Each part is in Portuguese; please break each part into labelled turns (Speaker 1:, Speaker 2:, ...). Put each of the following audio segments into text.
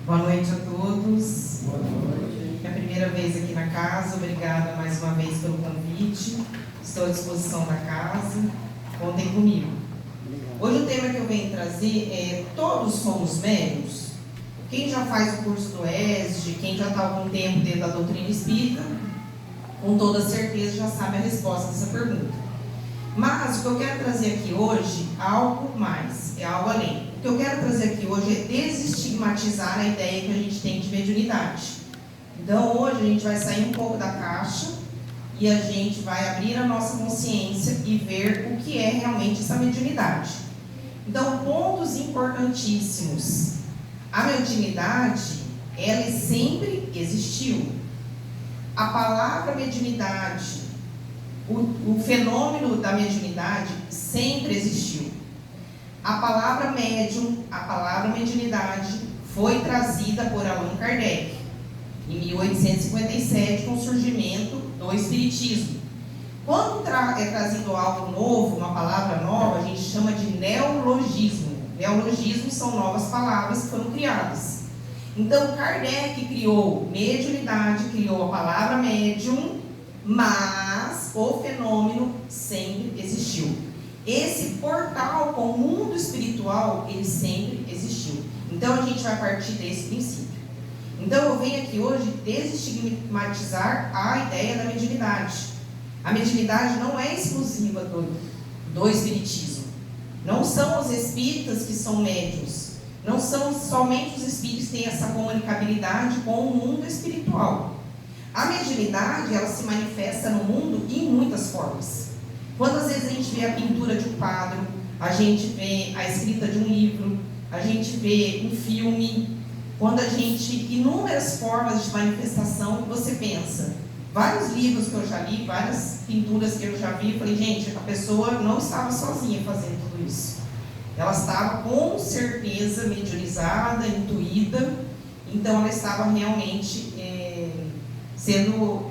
Speaker 1: Boa noite a todos.
Speaker 2: Boa noite.
Speaker 1: É a primeira vez aqui na casa, obrigada mais uma vez pelo convite. Estou à disposição da casa, contem comigo. Hoje o tema que eu venho trazer é: todos somos médiuns? Quem já faz o curso do ESG, quem já está há algum tempo dentro da doutrina espírita, com toda certeza já sabe a resposta dessa pergunta. Mas o que eu quero trazer aqui hoje é algo mais, é algo além. O que eu quero trazer aqui hoje é desestigmatizar a ideia que a gente tem de mediunidade. Então hoje a gente vai sair um pouco da caixa e a gente vai abrir a nossa consciência e ver o que é realmente essa mediunidade. Então, pontos importantíssimos. A mediunidade, ela sempre existiu. A palavra mediunidade, o fenômeno da mediunidade sempre existiu. A palavra médium, a palavra mediunidade foi trazida por Allan Kardec em 1857 com o surgimento do Espiritismo. Quando é trazido algo novo, uma palavra nova, a gente chama de neologismo. Neologismos são novas palavras que foram criadas. Então Kardec criou mediunidade, criou a palavra médium, mas o fenômeno sempre existiu. Esse portal com o mundo espiritual, ele sempre existiu. Então a gente vai partir desse princípio. Então eu venho aqui hoje desestigmatizar a ideia da mediunidade. A mediunidade não é exclusiva do espiritismo. Não são os espíritas que são médiuns. Não são somente os espíritos que têm essa comunicabilidade com o mundo espiritual. A mediunidade, ela se manifesta no mundo em muitas formas. Quando às vezes a gente vê a pintura de um quadro, a gente vê a escrita de um livro, a gente vê um filme, quando a gente, inúmeras formas de manifestação, você pensa, vários livros que eu já li, várias pinturas que eu já vi, eu falei, gente, a pessoa não estava sozinha fazendo tudo isso. Ela estava com certeza mediunizada, intuída, então ela estava realmente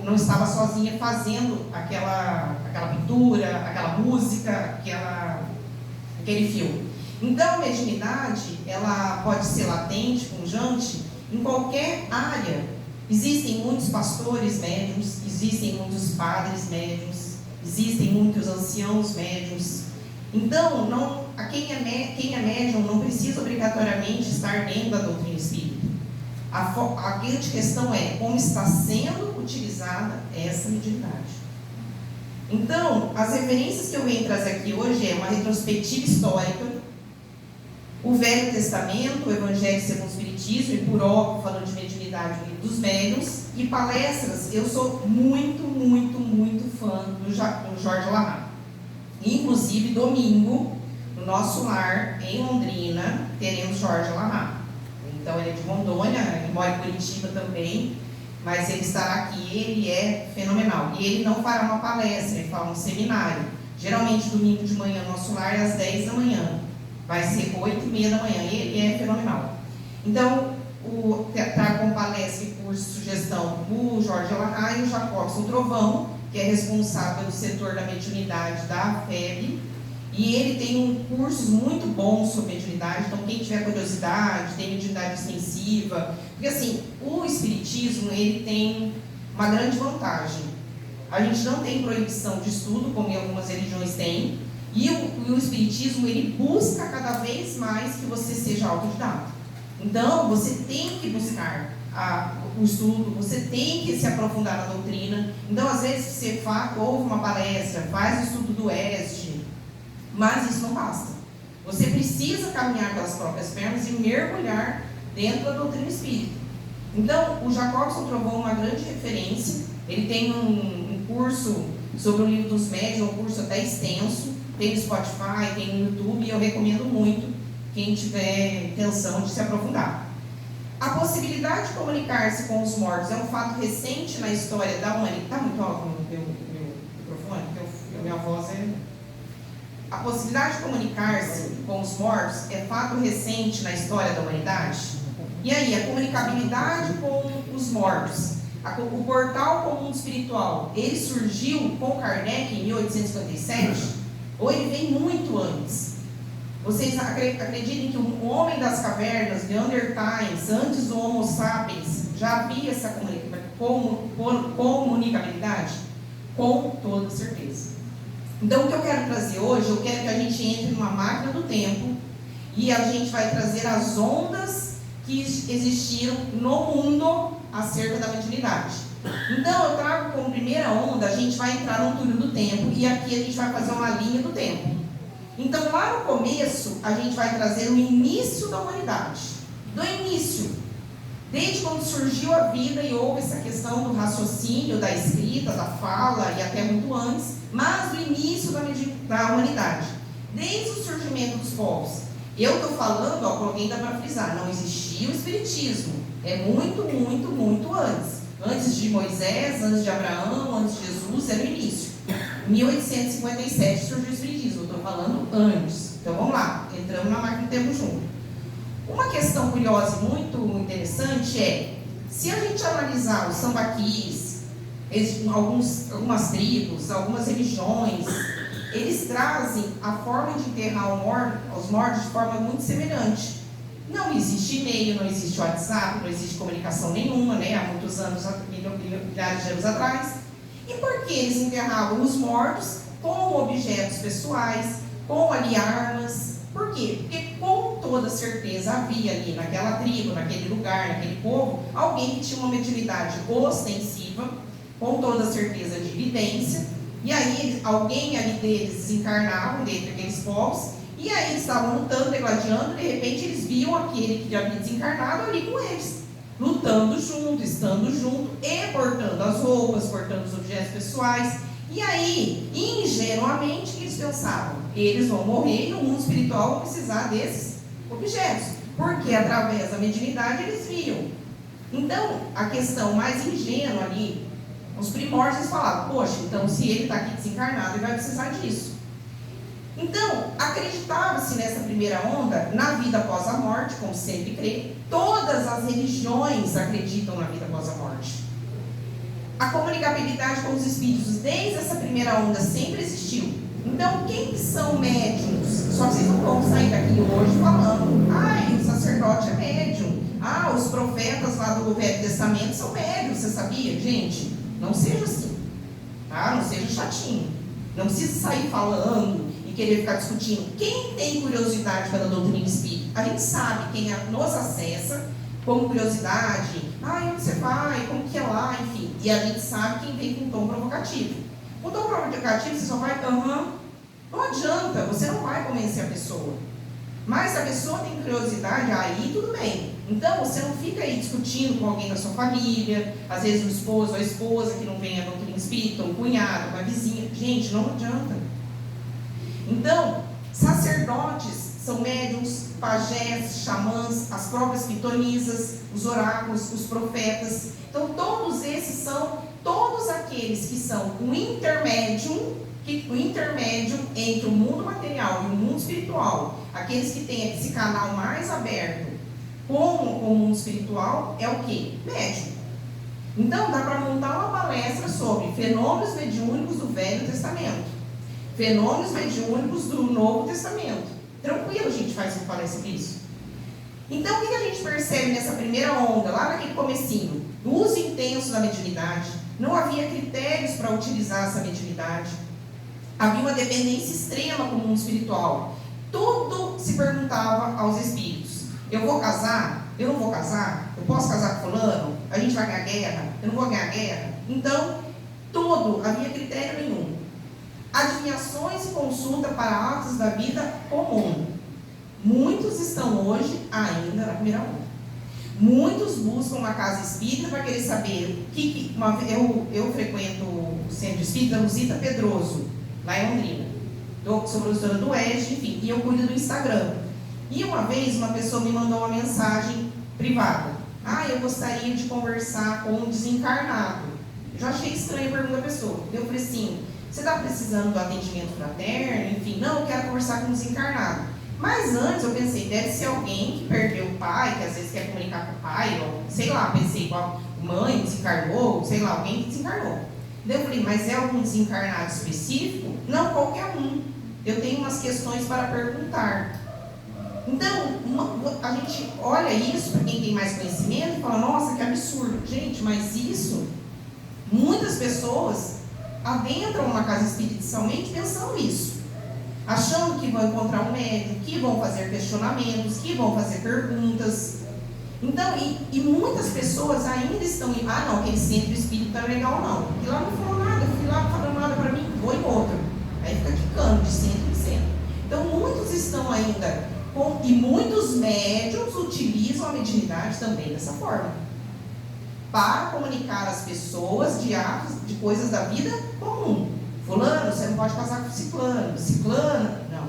Speaker 1: não estava sozinha fazendo aquela pintura, aquela música, aquele filme. Então a mediunidade, ela pode ser latente, pungente, em qualquer área. Existem muitos pastores médiuns, existem muitos padres médiuns, existem muitos anciãos médiuns. Então, quem é médium não precisa obrigatoriamente estar dentro da doutrina espírita. A grande questão é como está sendo utilizada essa mediunidade. Então, as referências que eu venho trazer aqui hoje é uma retrospectiva histórica, o Velho Testamento, o Evangelho segundo o Espiritismo, e por óbvio, falando de mediunidade, o livro dos médiuns, e palestras. Eu sou muito, muito, muito fã do Jorge Larrat. Inclusive, domingo, no nosso lar, em Londrina, teremos Jorge Larrat. Então, ele é de Rondônia, ele mora em Curitiba também, mas ele estará aqui, ele é fenomenal. E ele não fará uma palestra, ele fará um seminário. Geralmente, domingo de manhã, nosso lar é às 10 da manhã. Vai ser 8h30 da manhã, e ele é fenomenal. Então, trago como palestra e curso sugestão o Jorge Larrat e o Jacobson Trovão, que é responsável pelo setor da mediunidade da FEB. E ele tem cursos muito bons sobre mediunidade, então quem tiver curiosidade, tem mediunidade extensiva, porque assim, o espiritismo, ele tem uma grande vantagem. A gente não tem proibição de estudo, como em algumas religiões tem, e o espiritismo, ele busca cada vez mais que você seja autodidata. Então, você tem que buscar o estudo, você tem que se aprofundar na doutrina. Então, às vezes, você ouve uma palestra, faz o estudo do ESG, mas isso não basta. Você precisa caminhar pelas próprias pernas e mergulhar dentro da doutrina espírita. Então, o Jacobson Trovão é uma grande referência. Ele tem um curso sobre o livro dos médiuns, um curso até extenso. Tem no Spotify, tem no YouTube, e eu recomendo muito quem tiver intenção de se aprofundar. A possibilidade de comunicar-se com os mortos é um fato recente na história da humanidade. Está muito alto no meu microfone? Porque a minha voz é... A possibilidade de comunicar-se com os mortos é fato recente na história da humanidade? E aí, a comunicabilidade com os mortos, o portal com o mundo espiritual, ele surgiu com Kardec em 1857? Ou ele vem muito antes? Vocês acreditem que o homem das cavernas, Neandertais, antes do Homo sapiens, já havia essa comunicabilidade? Com toda certeza. Então, o que eu quero trazer hoje, eu quero que a gente entre numa máquina do tempo e a gente vai trazer as ondas que existiram no mundo acerca da mediunidade. Então, eu trago como primeira onda, a gente vai entrar no túnel do tempo e aqui a gente vai fazer uma linha do tempo. Então, lá no começo, a gente vai trazer o início da humanidade. Do início, desde quando surgiu a vida e houve essa questão do raciocínio, da escrita, da fala e até muito antes, mas do início da humanidade, desde o surgimento dos povos. Eu estou falando, coloquei ainda para frisar, não existia o Espiritismo, é muito, muito, muito antes. Antes de Moisés, antes de Abraão, antes de Jesus, era o início. Em 1857 surgiu o Espiritismo, eu estou falando antes. Então vamos lá, entramos na máquina do tempo junto. Uma questão curiosa e muito interessante é, se a gente analisar os sambaquis, algumas tribos, algumas religiões, eles trazem a forma de enterrar os mortos de forma muito semelhante. Não existe e-mail, não existe WhatsApp, não existe comunicação nenhuma, né? Há muitos anos, milhares de anos atrás. E por que eles enterravam os mortos com objetos pessoais, com ali armas? Por quê? Porque com toda certeza havia ali naquela tribo, naquele lugar, naquele povo, alguém que tinha uma mediunidade ostensiva, com toda certeza de evidência, e aí alguém ali deles desencarnava dentro daqueles povos, e aí eles estavam lutando, degladiando, de repente eles viam aquele que já havia desencarnado ali com eles, lutando junto, estando junto, e portando as roupas, portando os objetos pessoais. E aí, ingenuamente, o que eles pensavam? Eles vão morrer e no mundo espiritual vão precisar desses objetos, porque através da mediunidade eles viam. Então, a questão mais ingênua ali, os primórdios, eles falavam, poxa, então se ele está aqui desencarnado, ele vai precisar disso. Então, acreditava-se nessa primeira onda na vida após a morte, como sempre crê. Todas as religiões acreditam na vida após a morte. A comunicabilidade com os espíritos, desde essa primeira onda, sempre existiu. Então, quem são médiums? Só vocês não vão sair daqui hoje falando, o sacerdote é médium. Os profetas lá do Velho Testamento são médiums, você sabia? Gente, não seja assim, tá? Não seja chatinho. Não precisa sair falando e querer ficar discutindo. Quem tem curiosidade pela doutrina espírita? A gente sabe quem nos acessa como curiosidade, onde você vai, como que é lá, enfim. E a gente sabe quem vem com um tom provocativo. Com tom provocativo você só vai, não adianta, você não vai convencer a pessoa. Mas se a pessoa tem curiosidade, aí tudo bem. Então você não fica aí discutindo com alguém da sua família, às vezes o esposo ou a esposa que não vem a doutrina espírita, um cunhado, uma vizinha. Gente, não adianta. Então, sacerdotes são médiuns, pajés, xamãs, as próprias pitonisas, os oráculos, os profetas. Então, todos esses são todos aqueles que são o intermédio entre o mundo material e o mundo espiritual. Aqueles que têm esse canal mais aberto com o mundo espiritual é o quê? Médium. Então, dá para montar uma palestra sobre fenômenos mediúnicos do Velho Testamento, fenômenos mediúnicos do Novo Testamento. Tranquilo, a gente faz uma palestra disso. Então, o que a gente percebe nessa primeira onda, lá naquele comecinho? O uso intenso da mediunidade, não havia critérios para utilizar essa mediunidade, havia uma dependência extrema com o mundo espiritual. Tudo se perguntava aos espíritos: eu vou casar? Eu não vou casar? Eu posso casar com fulano? A gente vai ganhar guerra? Eu não vou ganhar guerra? Então, tudo, havia critério nenhum. Adivinhações e consulta para atos da vida comum. Muitos estão hoje ainda na primeira onda. Muitos buscam uma casa espírita para querer saber eu frequento o centro espírita Luzita Pedroso, lá em Londrina. Sou professora do ESG, enfim, e eu cuido do Instagram. E uma vez uma pessoa me mandou uma mensagem privada. Eu gostaria de conversar com um desencarnado. Eu já achei estranha a pergunta da pessoa. Eu falei assim, você está precisando do atendimento fraterno? Enfim, não, eu quero conversar com um desencarnado. Mas antes eu pensei, deve ser alguém que perdeu o pai, que às vezes quer comunicar com o pai, ou sei lá, pensei, igual mãe desencarnou, sei lá, alguém que desencarnou. Daí eu falei, mas é algum desencarnado específico? Não, qualquer um. Eu tenho umas questões para perguntar. Então, a gente olha isso, para quem tem mais conhecimento, e fala, nossa, que absurdo. Gente, mas isso, muitas pessoas adentram uma casa espírita somente pensando isso. Achando que vão encontrar um médico, que vão fazer questionamentos, que vão fazer perguntas. Então, e muitas pessoas ainda estão em, não, aquele centro espírita não é legal não. Porque lá não falou nada, eu fui lá, não falou nada para mim, vou em outro. Aí fica quicando de centro em centro. Então, muitos estão ainda e muitos médiuns utilizam a mediunidade também dessa forma, para comunicar às pessoas de atos, de coisas da vida comum. Fulano, você não pode casar com ciclano, ciclana, não.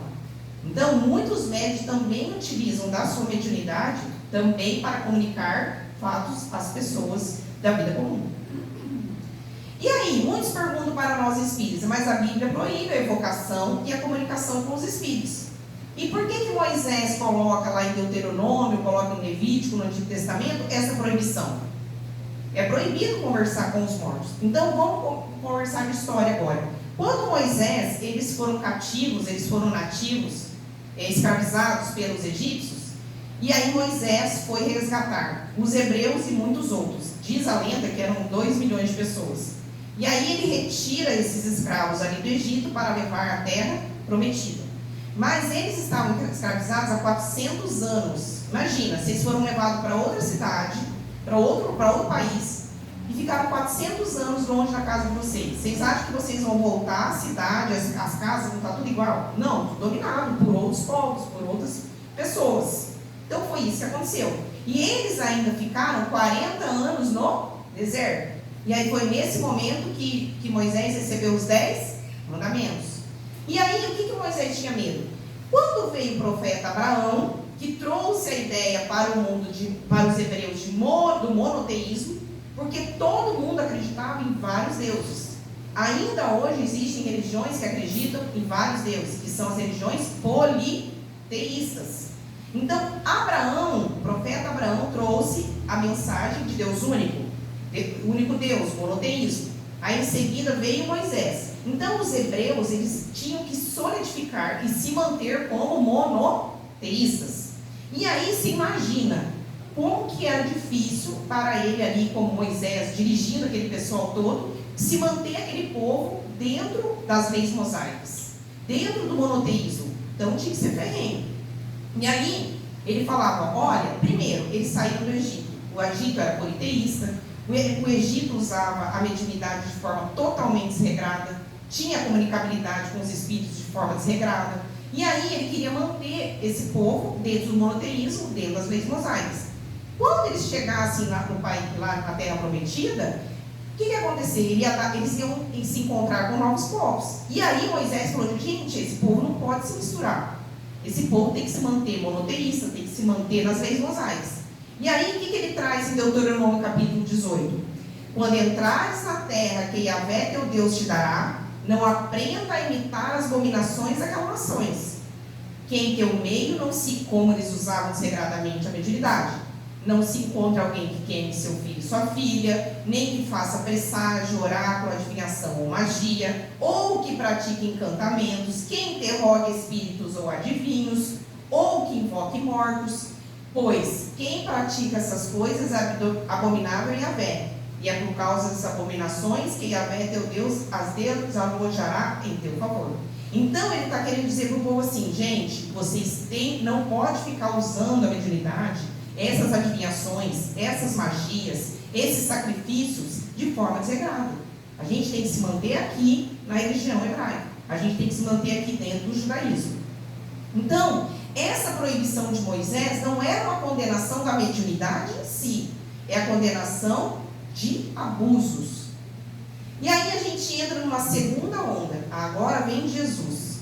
Speaker 1: Então, muitos médiuns também utilizam da sua mediunidade também para comunicar fatos às pessoas da vida comum. E aí, muitos perguntam para nós espíritas, mas a Bíblia proíbe a evocação e a comunicação com os espíritos. E por que Moisés coloca lá em Deuteronômio, coloca em Levítico, no Antigo Testamento, essa proibição? É proibido conversar com os mortos. Então, vamos conversar de história agora. Quando Moisés, eles foram cativos, eles foram nativos, escravizados pelos egípcios, e aí Moisés foi resgatar os hebreus e muitos outros. Diz a lenda que eram 2 milhões de pessoas. E aí ele retira esses escravos ali do Egito para levar à terra prometida. Mas eles estavam escravizados há 400 anos. Imagina, se eles foram levados para outra cidade, para outro país, e ficaram 400 anos longe da casa de vocês. Vocês acham que vocês vão voltar à cidade, as casas vão estar tudo igual? Não, tudo dominado por outros povos, por outras pessoas. Então foi isso que aconteceu. E eles ainda ficaram 40 anos no deserto. E aí foi nesse momento que Moisés recebeu os 10 mandamentos. E aí o que Moisés tinha medo? Quando veio o profeta Abraão, que trouxe a ideia para o mundo, para os hebreus, do monoteísmo, porque todo mundo acreditava em vários deuses. Ainda hoje existem religiões que acreditam em vários deuses, que são as religiões politeístas. Então, o profeta Abraão trouxe a mensagem de Deus único Deus, monoteísmo. Aí em seguida veio Moisés. Então os hebreus, eles tinham que solidificar e se manter como monoteístas. E aí se imagina como que era difícil para ele ali, como Moisés, dirigindo aquele pessoal todo, se manter aquele povo dentro das leis mosaicas, dentro do monoteísmo. Então tinha que ser ferrenho. E aí ele falava, olha, primeiro, eles saíram do Egito. O Egito era politeísta, o Egito usava a mediunidade de forma totalmente desregrada, tinha comunicabilidade com os espíritos de forma desregrada. E aí ele queria manter esse povo dentro do monoteísmo, dentro das leis mosaicas. Quando eles chegassem lá na Terra Prometida, o que ia acontecer? Eles iam se encontrar com novos povos. E aí Moisés falou, gente, esse povo não pode se misturar. Esse povo tem que se manter monoteísta, tem que se manter nas leis mosaicas. E aí o que ele traz em Deuteronômio capítulo 18? Quando entrares na terra que Yahvé teu Deus te dará, não aprenda a imitar as abominações daquelas nações. Que em teu meio não se, como eles usavam desregradamente a mediunidade, não se encontre alguém que queime seu filho e sua filha, nem que faça presságio, oráculo, adivinhação ou magia, ou que pratique encantamentos, que interrogue espíritos ou adivinhos, ou que invoque mortos, pois quem pratica essas coisas é abominável em Yahvé, e é por causa das abominações que Yahvé teu Deus as desalojará em teu favor. Então ele está querendo dizer para o povo assim, gente, vocês não podem ficar usando a mediunidade, essas adivinhações, essas magias, esses sacrifícios de forma desregrada. A gente tem que se manter aqui na religião hebraica. A gente tem que se manter aqui dentro do judaísmo. Então, essa proibição de Moisés não era uma condenação da mediunidade em si, é a condenação de abusos. E aí a gente entra numa segunda onda. Agora vem Jesus.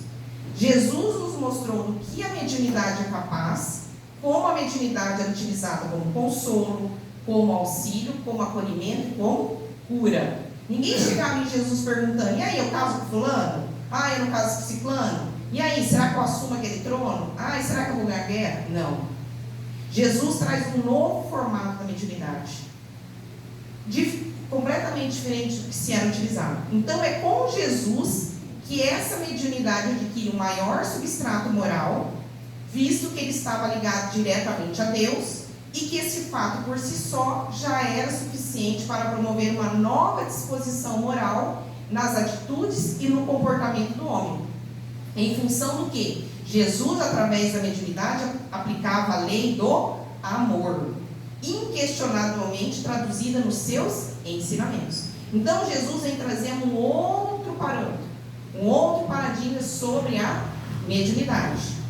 Speaker 1: Jesus nos mostrou do que a mediunidade é capaz, como a mediunidade é utilizada como consolo, como auxílio, como acolhimento e como cura. Ninguém chegava em Jesus perguntando, e aí, eu caso com fulano? Ah, eu não caso com ciclano? E aí, será que eu assumo aquele trono? Ah, será que eu vou ganhar guerra? Não. Jesus traz um novo formato da mediunidade, completamente diferente do que se era utilizado. Então é com Jesus que essa mediunidade adquire um maior substrato moral, visto que ele estava ligado diretamente a Deus e que esse fato por si só já era suficiente para promover uma nova disposição moral nas atitudes e no comportamento do homem. Em função do que Jesus, através da mediunidade, aplicava a lei do amor, inquestionavelmente traduzida nos seus ensinamentos. Então Jesus vem trazer um outro parâmetro, um outro paradigma sobre a mediunidade.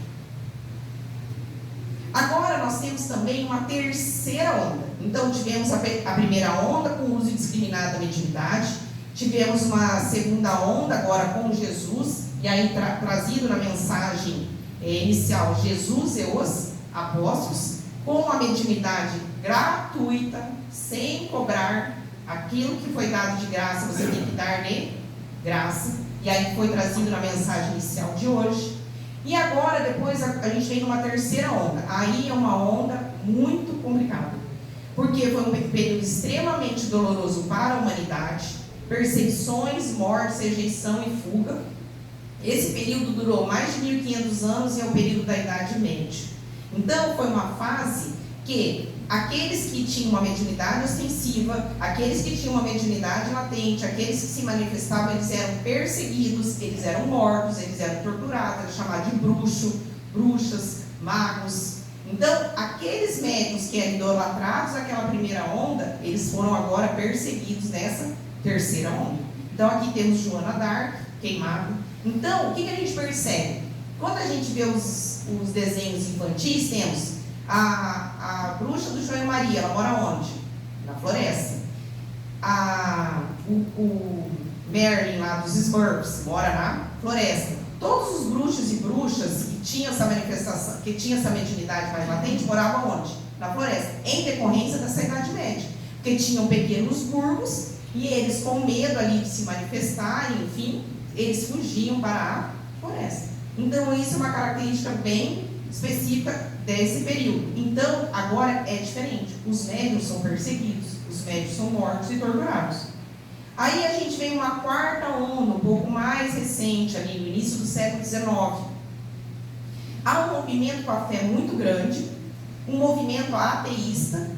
Speaker 1: Agora nós temos também uma terceira onda. Então tivemos a primeira onda com o uso indiscriminado da mediunidade, tivemos uma segunda onda agora com Jesus, e aí trazido na mensagem inicial, Jesus e os apóstolos, com a mediunidade gratuita, sem cobrar. Aquilo que foi dado de graça, você tem que dar de graça. E aí foi trazido na mensagem inicial de hoje. E agora, depois, a gente vem numa terceira onda. Aí é uma onda muito complicada, porque foi um período extremamente doloroso para a humanidade. Perseguições, mortes, rejeição e fuga. Esse período durou mais de 1500 anos e é o período da Idade Média. Então, foi uma fase que aqueles que tinham uma mediunidade ostensiva, aqueles que tinham uma mediunidade latente, aqueles que se manifestavam, eles eram perseguidos, eles eram mortos, eles eram torturados, eram chamados de bruxo, bruxas, magos. Então, aqueles médiuns que eram idolatrados naquela primeira onda, eles foram agora perseguidos nessa terceira onda. Então, aqui temos Joana d'Arc, queimado. Então, o que a gente percebe? Quando a gente vê os desenhos infantis, temos a bruxa do João e Maria, ela mora onde? Na floresta. O Merlin lá dos Smurfs mora na floresta. Todos os bruxos e bruxas que tinham essa manifestação, que tinham essa mediunidade mais latente, moravam onde? Na floresta, em decorrência dessa Idade Média. Porque tinham pequenos burgos e eles, com medo ali de se manifestarem, enfim, eles fugiam para a floresta. Então, isso é uma característica bem específica desse período. Então, agora é diferente. Os médiuns são perseguidos, os médiuns são mortos e torturados. Aí a gente vem uma quarta onda, um pouco mais recente, ali no início do século XIX. Há um movimento com a fé muito grande, um movimento ateísta,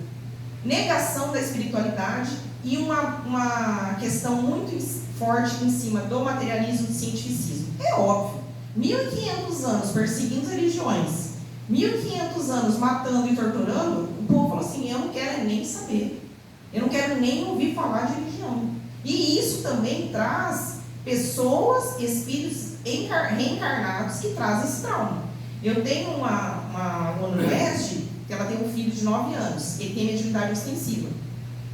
Speaker 1: negação da espiritualidade e uma questão muito forte em cima do materialismo e do cientificismo. É óbvio, 1500 anos perseguindo as religiões, 1500 anos matando e torturando, o povo falou assim, eu não quero nem saber, eu não quero nem ouvir falar de religião. E isso também traz pessoas, espíritos reencarnados que trazem esse trauma. Eu tenho uma aluna no ESG, que ela tem um filho de 9 anos, ele tem mediunidade ostensiva.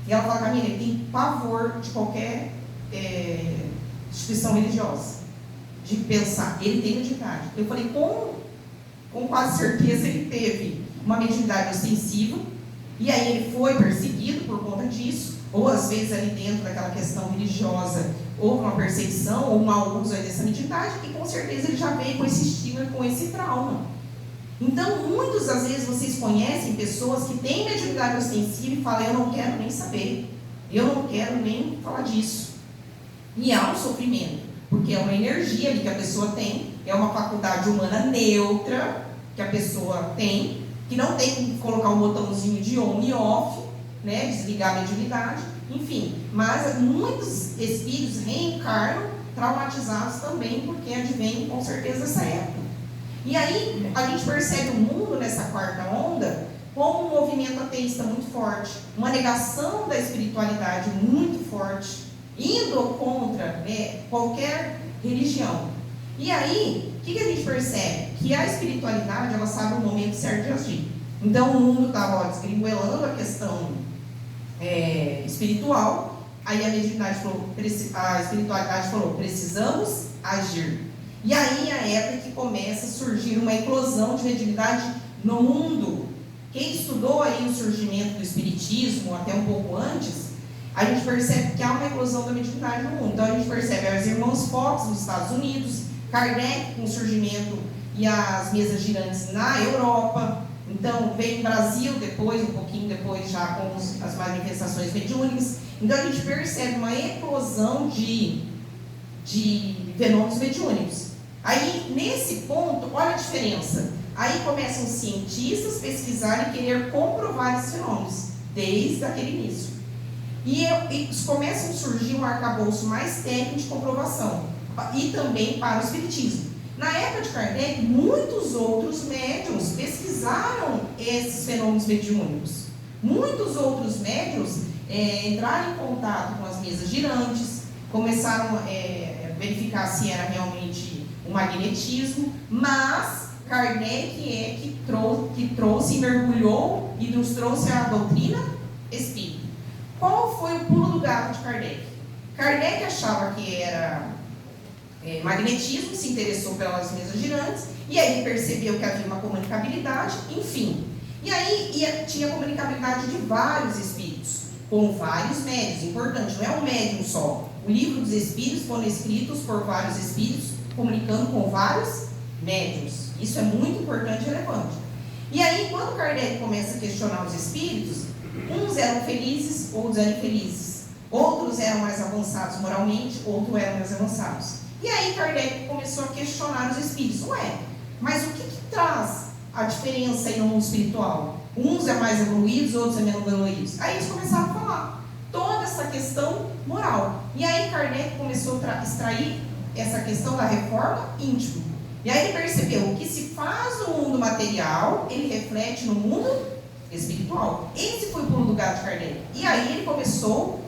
Speaker 1: E ela fala, Camila, ele tem pavor de qualquer instituição religiosa, de pensar, ele tem mediunidade. Eu falei, com quase certeza ele teve uma mediunidade ostensiva, e aí ele foi perseguido por conta disso, ou às vezes ali dentro daquela questão religiosa, houve uma perseguição, ou um mau uso dessa mediunidade, e com certeza ele já veio com esse estigma, com esse trauma. Então, muitas das vezes vocês conhecem pessoas que têm mediunidade ostensiva e falam, eu não quero nem saber, eu não quero nem falar disso. E há um sofrimento, porque é uma energia ali que a pessoa tem, é uma faculdade humana neutra que a pessoa tem, que não tem que colocar um botãozinho de on e off, né, desligar a mediunidade, enfim. Mas muitos espíritos reencarnam traumatizados também, porque advêm com certeza dessa época. E aí a gente percebe o mundo nessa quarta onda como um movimento ateísta muito forte, uma negação da espiritualidade muito forte, indo contra qualquer religião. E aí, o que a gente percebe? Que a espiritualidade, ela sabe o momento certo de agir. Então o mundo estava desgringoelando a questão espiritual, aí a espiritualidade falou, precisamos agir. E aí a época que começa a surgir uma eclosão de mediunidade no mundo. Quem estudou aí o surgimento do espiritismo, até um pouco antes, a gente percebe que há uma eclosão da mediunidade no mundo. Então a gente percebe os irmãos Fox nos Estados Unidos, Kardec com o surgimento e as mesas girantes na Europa. Então veio o Brasil depois, um pouquinho depois já com as manifestações mediúnicas. Então a gente percebe uma eclosão de fenômenos mediúnicos. Aí, nesse ponto, olha a diferença. Aí começam os cientistas a pesquisar e querer comprovar esses fenômenos, desde aquele início. E começam a surgir um arcabouço mais técnico de comprovação, e também para o espiritismo. Na época de Kardec, muitos outros médiuns pesquisaram esses fenômenos mediúnicos. Muitos outros médiuns entraram em contato com as mesas girantes, começaram a verificar se era realmente o magnetismo, mas Kardec que trouxe, mergulhou e nos trouxe a doutrina espírita. Qual foi o pulo do gato de Kardec? Kardec achava que era magnetismo, se interessou pelas mesas girantes, e aí percebeu que havia uma comunicabilidade, enfim. E aí tinha comunicabilidade de vários espíritos, com vários médios, importante, não é um médium só. O livro dos espíritos foram escritos por vários espíritos, comunicando com vários médiums. Isso é muito importante e relevante. E aí, quando Kardec começa a questionar os espíritos, uns eram felizes, outros eram infelizes. Outros eram mais avançados moralmente, outros eram mais avançados. E aí Kardec começou a questionar os espíritos. Ué, mas o que traz a diferença aí no mundo espiritual? Uns é mais evoluídos, outros é menos evoluídos. Aí eles começaram a falar toda essa questão moral. E aí Kardec começou a extrair essa questão da reforma íntima. E aí ele percebeu: o que se faz no mundo material, ele reflete no mundo espiritual. Esse foi o pulo do gato de Kardec. E aí ele começou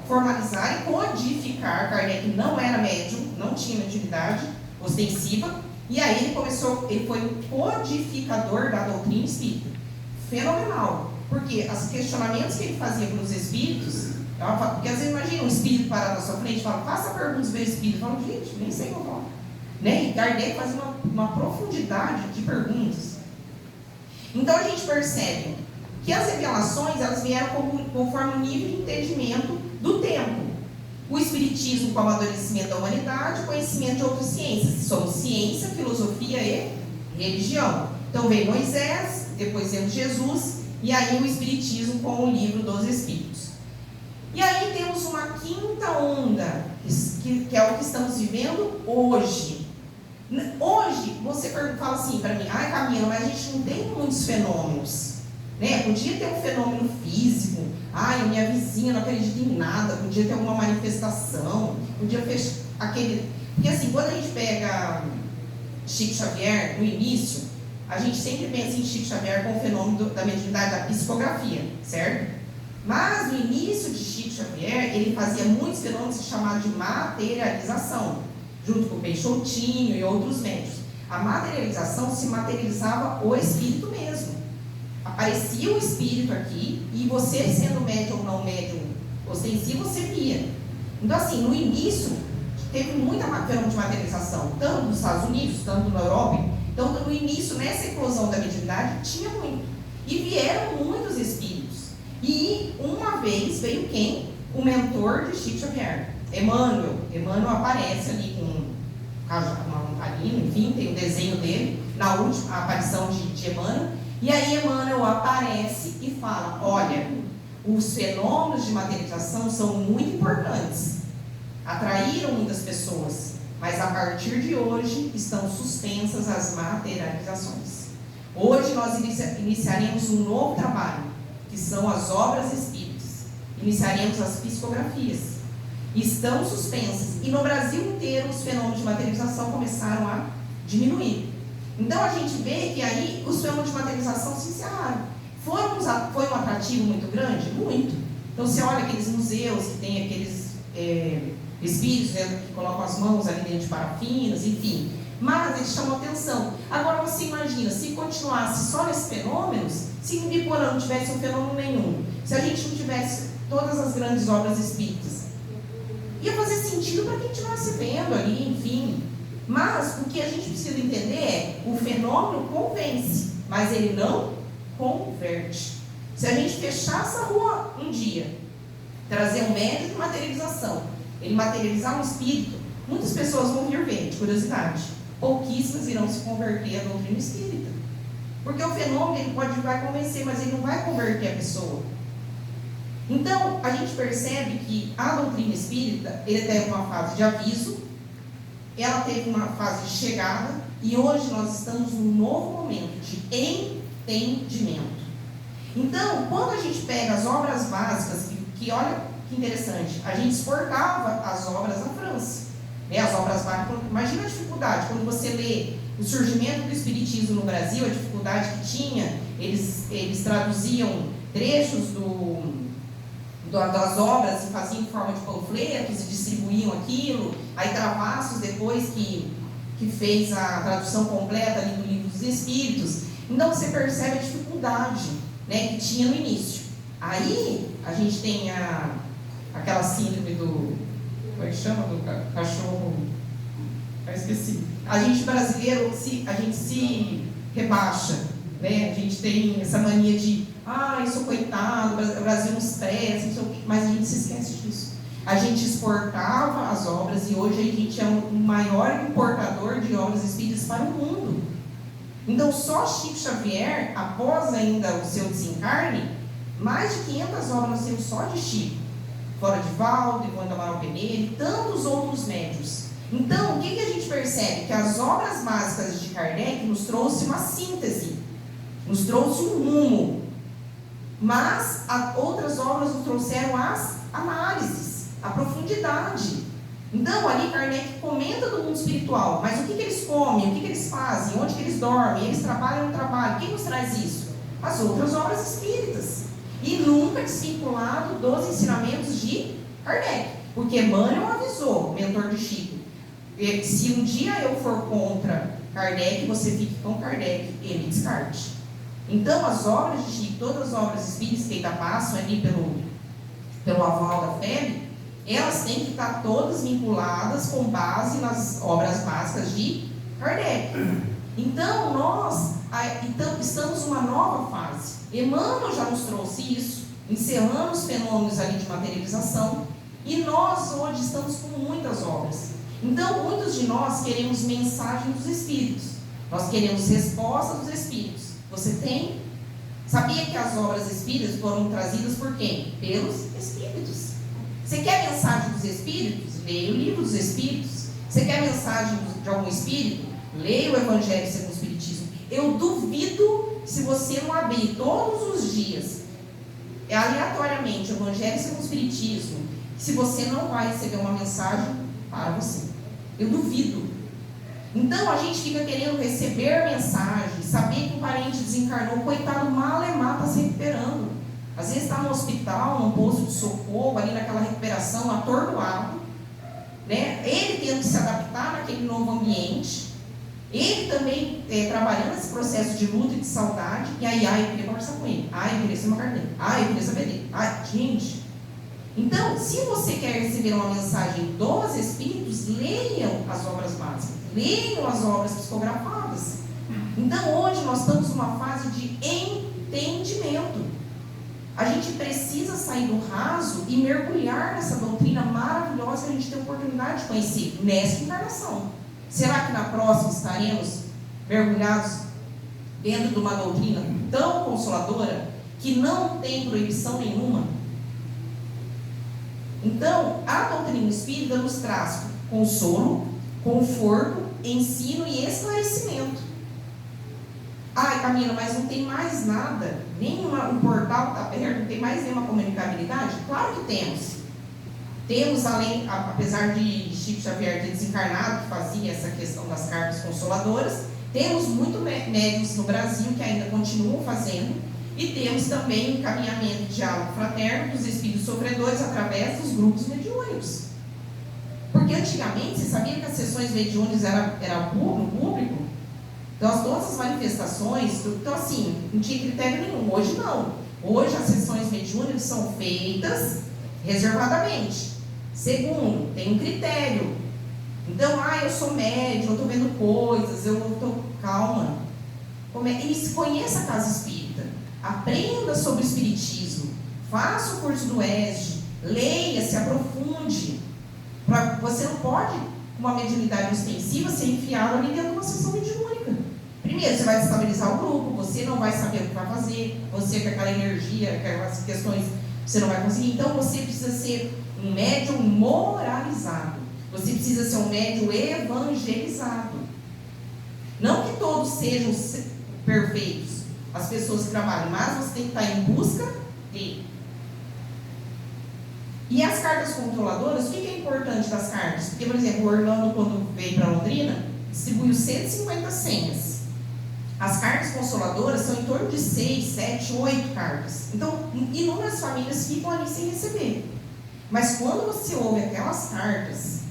Speaker 1: formalizar e codificar. Kardec não era médium, não tinha mediunidade ostensiva, e aí ele foi o codificador da doutrina espírita. Fenomenal, porque os questionamentos que ele fazia para os espíritos, porque às vezes imagina um espírito parado na sua frente e fala: faça perguntas para o espírito. Fala: gente, nem sei o nome. Né? E Kardec fazia uma profundidade de perguntas. Então a gente percebe que as revelações, elas vieram conforme o nível de entendimento do tempo. O espiritismo com o amadurecimento da humanidade, o conhecimento de outras ciências, que são ciência, filosofia e religião. Então veio Moisés, depois veio Jesus, e aí o espiritismo com o livro dos Espíritos. E aí temos uma quinta onda, que é o que estamos vivendo hoje. Hoje, você fala assim para mim: ai Camila, mas a gente não tem muitos fenômenos, né? Podia ter um fenômeno físico, ai, minha vizinha não acredita em nada, podia ter alguma manifestação, podia fechar aquele... Porque assim, quando a gente pega Chico Xavier, no início, a gente sempre pensa em Chico Xavier com o fenômeno da mediunidade da psicografia, certo? Mas no início de Chico Xavier, ele fazia muitos fenômenos chamados de materialização, junto com o Peixotinho e outros médios. A materialização se materializava o espírito mesmo. Aparecia o espírito aqui, e você, sendo médium ou não médium ostensivo, você via. Então assim, no início, teve muita fenômeno de materialização, tanto nos Estados Unidos, tanto na Europa. Então no início, nessa eclosão da mediunidade, tinha muito. E vieram muitos espíritos. E uma vez veio quem? O mentor de Chico Xavier, Emmanuel. Emmanuel aparece ali com uma lamparina, enfim, tem o desenho dele, na última aparição de Emmanuel. E aí Emmanuel aparece e fala: olha, os fenômenos de materialização são muito importantes, atraíram muitas pessoas, mas a partir de hoje estão suspensas as materializações. Hoje nós iniciaremos um novo trabalho, que são as obras espíritas. Iniciaremos as psicografias. Estão suspensas. E no Brasil inteiro os fenômenos de materialização começaram a diminuir. Então a gente vê que aí os fenômenos de materialização se encerraram. Foi um atrativo muito grande? Muito. Então você olha aqueles museus que tem aqueles espíritos, né, que colocam as mãos ali dentro de parafinas, enfim. Mas eles chamam atenção. Agora você imagina, se continuasse só nesses fenômenos, se em Ibiporã não tivesse um fenômeno nenhum, se a gente não tivesse todas as grandes obras espíritas, ia fazer sentido para quem estivesse vendo ali, enfim. Mas o que a gente precisa entender é: o fenômeno convence, mas ele não converte. Se a gente fechasse a rua um dia, trazer um médium de materialização, ele materializar um espírito, muitas pessoas vão vir ver, de curiosidade. Pouquíssimas irão se converter à doutrina espírita. Porque o fenômeno ele vai convencer, mas ele não vai converter a pessoa. Então, a gente percebe que a doutrina espírita, ele tem uma fase de aviso, ela teve uma fase de chegada e hoje nós estamos num novo momento de entendimento. Então, quando a gente pega as obras básicas, que olha que interessante, a gente exportava as obras à França, né? As obras básicas, imagina a dificuldade, quando você lê o surgimento do Espiritismo no Brasil, a dificuldade que tinha, eles traduziam trechos das obras e faziam em forma de panfletos e distribuíam aquilo. Aí Travassos, depois que fez a tradução completa ali do Livro dos Espíritos. Então você percebe a dificuldade, né, que tinha no início. Aí a gente tem aquela síndrome do... Como é que chama? Do cachorro... Eu esqueci. A gente brasileiro, a gente se rebaixa, né? A gente tem essa mania de eu sou coitado, o Brasil nos presta, mas a gente se esquece disso. A gente exportava as obras e hoje a gente é o maior importador de obras espíritas para o mundo. Então, só Chico Xavier, após ainda o seu desencarne, mais de 500 obras nós temos só de Chico. Fora de Valdo, Evandro Amaral Peneira e tantos outros médios. Então, o que a gente percebe? Que as obras básicas de Kardec nos trouxe uma síntese, nos trouxe um rumo. Mas outras obras nos trouxeram as análises, a profundidade. Então, ali Kardec comenta do mundo espiritual, mas o que eles comem, o que eles fazem, onde que eles dormem, eles trabalham no trabalho. Quem nos traz isso? As outras obras espíritas. E nunca desvinculado dos ensinamentos de Kardec. Porque Emmanuel avisou, mentor de Chico, se um dia eu for contra Kardec, você fique com Kardec, ele descarte. Então, as obras de Chico, todas as obras espíritas que ainda passam ali pelo aval da FEB, elas têm que estar todas vinculadas com base nas obras básicas de Kardec. Então, nós estamos numa nova fase. Emmanuel já nos trouxe isso, encerrando os fenômenos ali de materialização, e nós hoje estamos com muitas obras. Então, muitos de nós queremos mensagem dos Espíritos, nós queremos resposta dos Espíritos. Você tem? Sabia que as obras espíritas foram trazidas por quem? Pelos Espíritos. Você quer mensagem dos Espíritos? Leia o Livro dos Espíritos. Você quer mensagem de algum Espírito? Leia o Evangelho segundo o Espiritismo. Eu duvido se você não abrir todos os dias, aleatoriamente, o Evangelho segundo o Espiritismo, se você não vai receber uma mensagem para você. Eu duvido. Então a gente fica querendo receber mensagem, saber que um parente desencarnou, coitado, mal está se recuperando. Às vezes está no hospital, num posto de socorro, ali naquela recuperação, atordoado, né? Ele tendo que se adaptar naquele novo ambiente, ele também trabalhando nesse processo de luta e de saudade, e aí, eu queria conversar com ele, eu queria ser uma carneira, eu queria saber dele, gente. Então, se você quer receber uma mensagem dos Espíritos, leiam as obras básicas, leiam as obras psicografadas. Então, hoje nós estamos numa fase de entendimento. A gente precisa sair do raso e mergulhar nessa doutrina maravilhosa que a gente tem a oportunidade de conhecer nesta encarnação. Será que na próxima estaremos mergulhados dentro de uma doutrina tão consoladora que não tem proibição nenhuma? Então, a doutrina espírita nos traz consolo, conforto, ensino e esclarecimento. Camila, mas não tem mais nada? O portal está aberto? Não tem mais nenhuma comunicabilidade? Claro que temos. Temos, apesar de Chico Xavier ter desencarnado, que fazia essa questão das cartas consoladoras, temos muitos médiuns no Brasil que ainda continuam fazendo, e temos também o encaminhamento de diálogo fraterno dos espíritos sofredores através dos grupos mediúnicos. Porque antigamente, você sabia que as sessões mediúnicas eram público? Então, todas as manifestações, então assim, não tinha critério nenhum. Hoje não. Hoje as sessões mediúnicas são feitas reservadamente. Segundo, tem um critério. Então, eu sou médium, eu estou vendo coisas, eu estou... Calma. Conheça a casa espírita. Aprenda sobre o espiritismo. Faça o curso do ESG. Leia, se aprofunde. Você não pode, com uma mediunidade ostensiva, ser enfiado ali dentro de uma sessão mediúnica. Primeiro, você vai desestabilizar o grupo, você não vai saber o que vai fazer, você com aquela energia, aquelas questões, você não vai conseguir. Então, você precisa ser um médium moralizado. Você precisa ser um médium evangelizado. Não que todos sejam perfeitos, as pessoas que trabalham, mas você tem que estar em busca de. E as cartas controladoras, o que é importante das cartas? Porque, por exemplo, o Orlando, quando veio para Londrina, distribuiu 150 senhas. As cartas consoladoras são em torno de 6, 7, 8 cartas. Então, inúmeras famílias ficam ali sem receber. Mas quando você ouve aquelas cartas,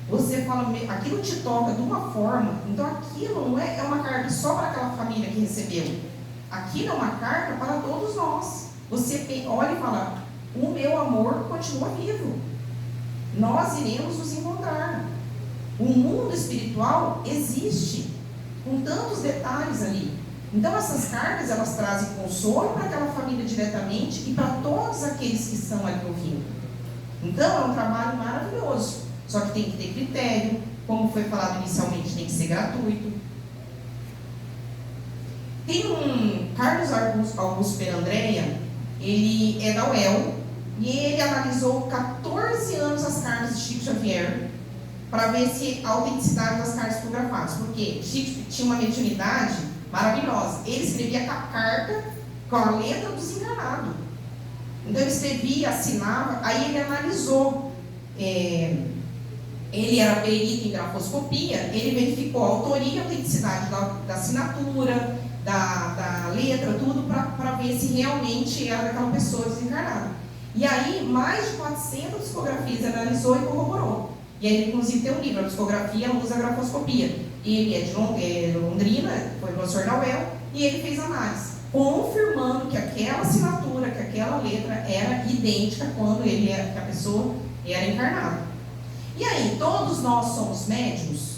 Speaker 1: você fala, aquilo te toca de uma forma. Então, aquilo não é uma carta só para aquela família que recebeu. Aquilo é uma carta para todos nós. Você olha e fala, o meu amor continua vivo. Nós iremos nos encontrar. O mundo espiritual existe, com tantos detalhes ali. Então essas cartas, elas trazem consolo para aquela família diretamente e para todos aqueles que estão ali ouvindo. Então é um trabalho maravilhoso, só que tem que ter critério, como foi falado inicialmente, tem que ser gratuito. Tem um Carlos Augusto Perandrea, ele é da UEL, e ele analisou 14 anos as cartas de Chico Xavier, para ver se a autenticidade das cartas psicografadas. Porque Chico tinha uma mediunidade maravilhosa. Ele escrevia com a carta, com a letra do desencarnado. Então ele escrevia, assinava, aí ele analisou. Ele era perito em grafoscopia, ele verificou a autoria e a autenticidade da assinatura, da letra, tudo, para ver se realmente era daquela pessoa desencarnada. E aí, mais de 400 psicografias ele analisou e corroborou. E aí, inclusive, tem um livro, a psicografia, a luz da grafoscopia. Ele é de Londrina, foi professor da UEL, e ele fez análise, confirmando que aquela assinatura, que aquela letra era idêntica quando que a pessoa era encarnada. E aí, todos nós somos médiuns?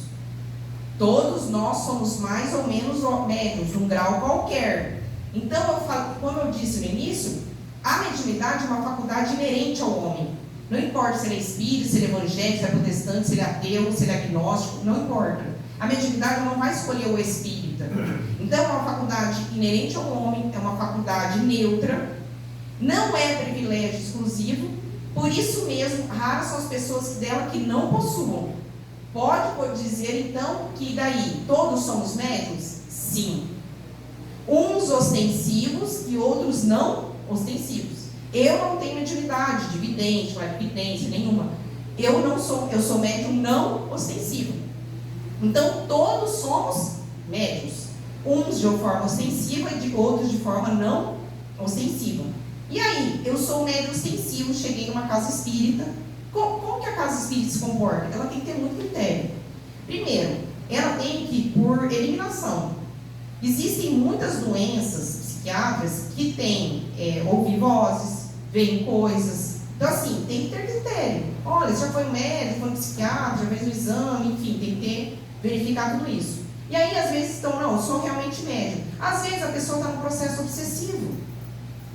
Speaker 1: Todos nós somos mais ou menos médiuns, num grau qualquer. Então, eu falo, como eu disse no início, a mediunidade é uma faculdade inerente ao homem. Não importa se ele é espírita, se ele é evangélico, se ele é protestante, se ele é ateu, se ele é agnóstico, não importa. A mediunidade não vai escolher o espírita. Então, é uma faculdade inerente ao homem, é uma faculdade neutra, não é privilégio exclusivo, por isso mesmo, raras são as pessoas dela que não possuam. Pode dizer, então, que daí, todos somos médiuns? Sim. Uns ostensivos e outros não ostensivos. Eu não tenho mediunidade de vidente, clarividência nenhuma. Eu sou médium não ostensivo. Então, todos somos médiuns. Uns de forma ostensiva e de outros de forma não ostensiva. E aí, eu sou médium ostensivo, cheguei numa casa espírita. Como que a casa espírita se comporta? Ela tem que ter muito critério. Primeiro, ela tem que ir por eliminação. Existem muitas doenças psiquiátricas que têm ouvir vozes, veem coisas. Então, assim, tem que ter critério. Olha, você já foi médico, foi psiquiatra, já fez o exame, enfim, tem que verificar tudo isso. E aí, às vezes, não, eu sou realmente médium. Às vezes, a pessoa está num processo obsessivo.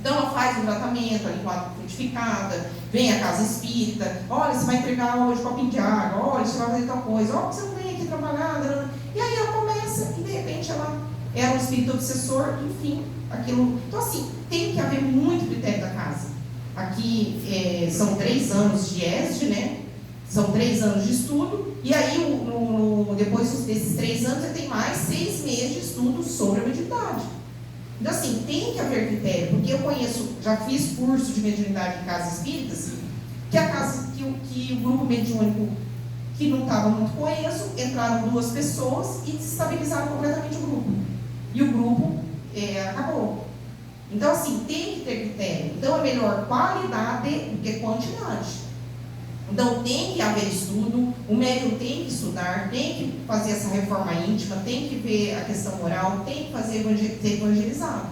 Speaker 1: Então, ela faz um tratamento ali com água frutificada, vem à casa espírita, olha, você vai entregar hoje um copinho de água, olha, você vai fazer tal coisa, olha, você não vem aqui trabalhar, e aí ela começa, e de repente ela é um espírito obsessor, enfim, aquilo. Então, assim, tem que haver muito critério da casa. Aqui são 3 anos de ESD, né? São 3 anos de estudo, e aí, depois desses 3 anos, você tem mais 6 meses de estudo sobre a mediunidade. Então, assim, tem que haver critério, porque eu já fiz curso de mediunidade em casas espíritas, que o grupo mediúnico que não estava muito coeso, entraram 2 pessoas e desestabilizaram completamente o grupo. E o grupo acabou. Então, assim, tem que ter critério. Então, é melhor qualidade do que quantidade. Então, tem que haver estudo, o médium tem que estudar, tem que fazer essa reforma íntima, tem que ver a questão moral, tem que ser evangelizado.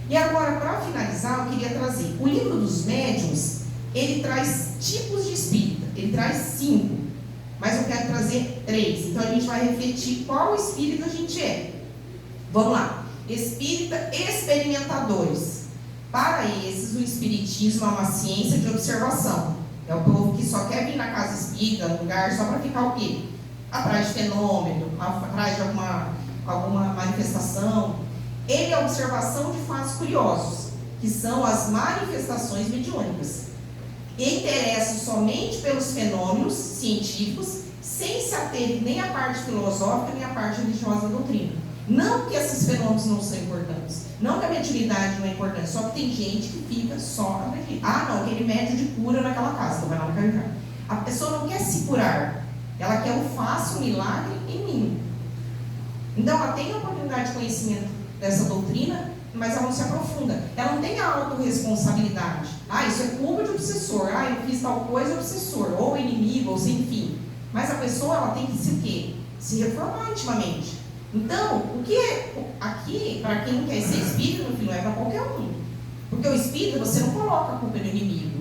Speaker 1: E agora, para finalizar, eu queria trazer o livro dos médiuns, ele traz tipos de espírita, ele traz 5, mas eu quero trazer 3. Então, a gente vai refletir qual espírito a gente é. Vamos lá. Espírita experimentadores. Para esses, o espiritismo é uma ciência de observação. É o povo que só quer vir na casa espírita, no lugar, só para ficar o quê? Atrás de fenômeno, atrás de alguma manifestação. Ele é a observação de fatos curiosos, que são as manifestações mediúnicas. interessam somente pelos fenômenos científicos, sem se ater nem à parte filosófica, nem à parte religiosa da doutrina. Não que esses fenômenos não são importantes, não que a mediunidade não é importante, só que tem gente que fica só naquele. Ah, não, aquele médium de cura naquela casa, então vai lá naquela casa. A pessoa não quer se curar, ela quer o faça um milagre em mim. Então ela tem a oportunidade de conhecimento dessa doutrina, mas ela não se aprofunda. Ela não tem a autorresponsabilidade. Ah, isso é culpa de obsessor. Ah, eu fiz tal coisa, obsessor. Ou inimigo, ou sem fim. Mas a pessoa, ela tem que se o quê? Se reformar intimamente. Então, o que é aqui, para quem não quer ser espírita, meu filho, não é para qualquer um. Porque o espírita, você não coloca a culpa no inimigo.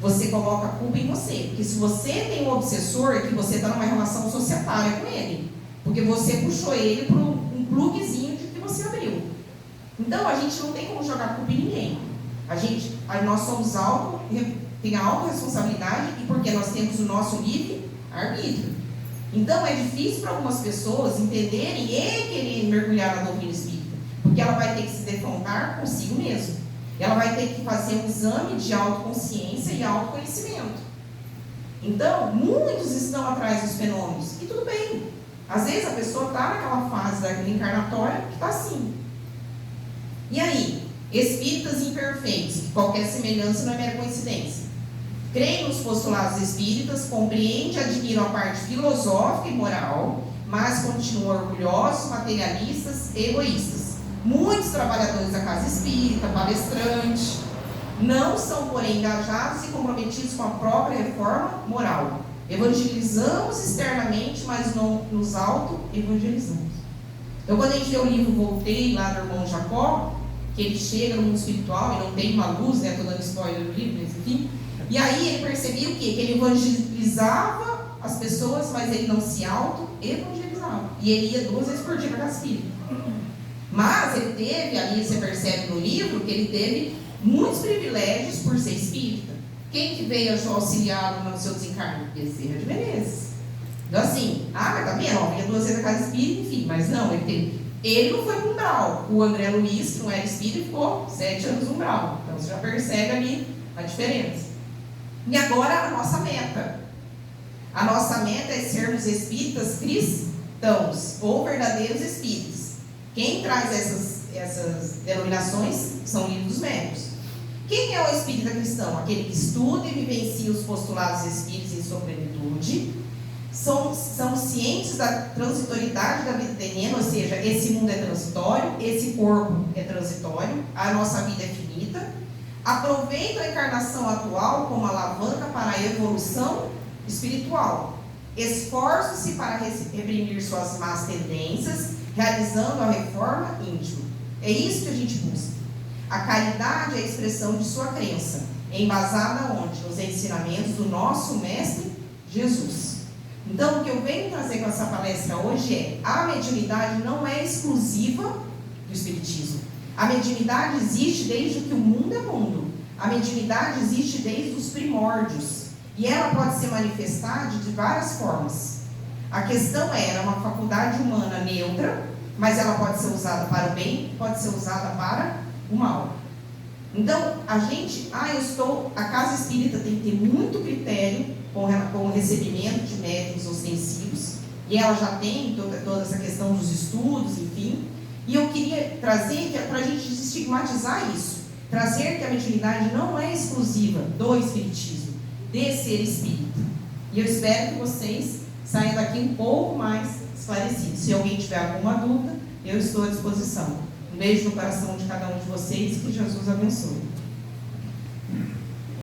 Speaker 1: Você coloca a culpa em você. Porque se você tem um obsessor, é que você está numa relação societária com ele. Porque você puxou ele para um pluguezinho de que você abriu. Então, a gente não tem como jogar culpa em ninguém. Nós somos tem a autorresponsabilidade e porque nós temos o nosso livre-arbítrio. Então, é difícil para algumas pessoas entenderem e querer mergulhar na doutrina espírita. Porque ela vai ter que se defrontar consigo mesma. Ela vai ter que fazer um exame de autoconsciência e autoconhecimento. Então, muitos estão atrás dos fenômenos. E tudo bem. Às vezes a pessoa está naquela fase da encarnatória que está assim. E aí? Espíritas imperfeitos, que qualquer semelhança não é mera coincidência. Creem nos postulados espíritas, compreendem e admiram a parte filosófica e moral, mas continuam orgulhosos, materialistas e egoístas. Muitos trabalhadores da casa espírita, palestrantes, não são, porém, engajados e comprometidos com a própria reforma moral. Evangelizamos externamente, mas não nos auto-evangelizamos. Então, quando a gente vê o livro Voltei, lá do irmão Jacó, que ele chega no mundo espiritual e não tem uma luz, né? Estou dando spoiler do livro, mas enfim. E aí ele percebia o quê? Que ele evangelizava as pessoas, mas ele não se auto-evangelizava. E ele ia 2 vezes por dia para a casa espírita. Mas ele teve, ali você percebe no livro, que ele teve muitos privilégios por ser espírita. Quem que veio auxiliar no seu desencarne? Bezerra de Menezes. Então assim, mas tá vendo? Vinha 2 vezes a casa espírita, enfim, mas não, ele não foi no umbral. O André Luiz, que não era espírita, ficou 7 anos no umbral. Então você já percebe ali a diferença. E agora a nossa meta. A nossa meta é sermos espíritas cristãos, ou verdadeiros espíritas. Quem traz essas denominações são livros dos médiuns. Quem é o espírita cristão? Aquele que estuda e vivencia os postulados espíritas em sua plenitude, são cientes da transitoriedade da vida terrena, ou seja, esse mundo é transitório, esse corpo é transitório, a nossa vida é finita, aproveitam a encarnação atual como alavanca para a evolução espiritual, esforçam-se para reprimir suas más tendências, realizando a reforma íntima. É isso que a gente busca. A caridade é a expressão de sua crença, embasada onde? Nos ensinamentos do nosso Mestre Jesus. Então, o que eu venho trazer com essa palestra hoje é: a mediunidade não é exclusiva do Espiritismo. A mediunidade existe desde que o mundo é mundo. A mediunidade existe desde os primórdios. E ela pode ser manifestada de várias formas. A questão era uma faculdade humana neutra, mas ela pode ser usada para o bem, pode ser usada para o mal. Então, a casa espírita tem que ter muito critério com o recebimento de médiuns ostensivos, e ela já tem toda essa questão dos estudos, enfim. E eu queria trazer, para a gente desestigmatizar isso, trazer que a mediunidade não é exclusiva do espiritismo, de ser espírita. E eu espero que vocês saiam daqui um pouco mais esclarecidos. Se alguém tiver alguma dúvida, eu estou à disposição. Um beijo no coração de cada um de vocês e que Jesus abençoe.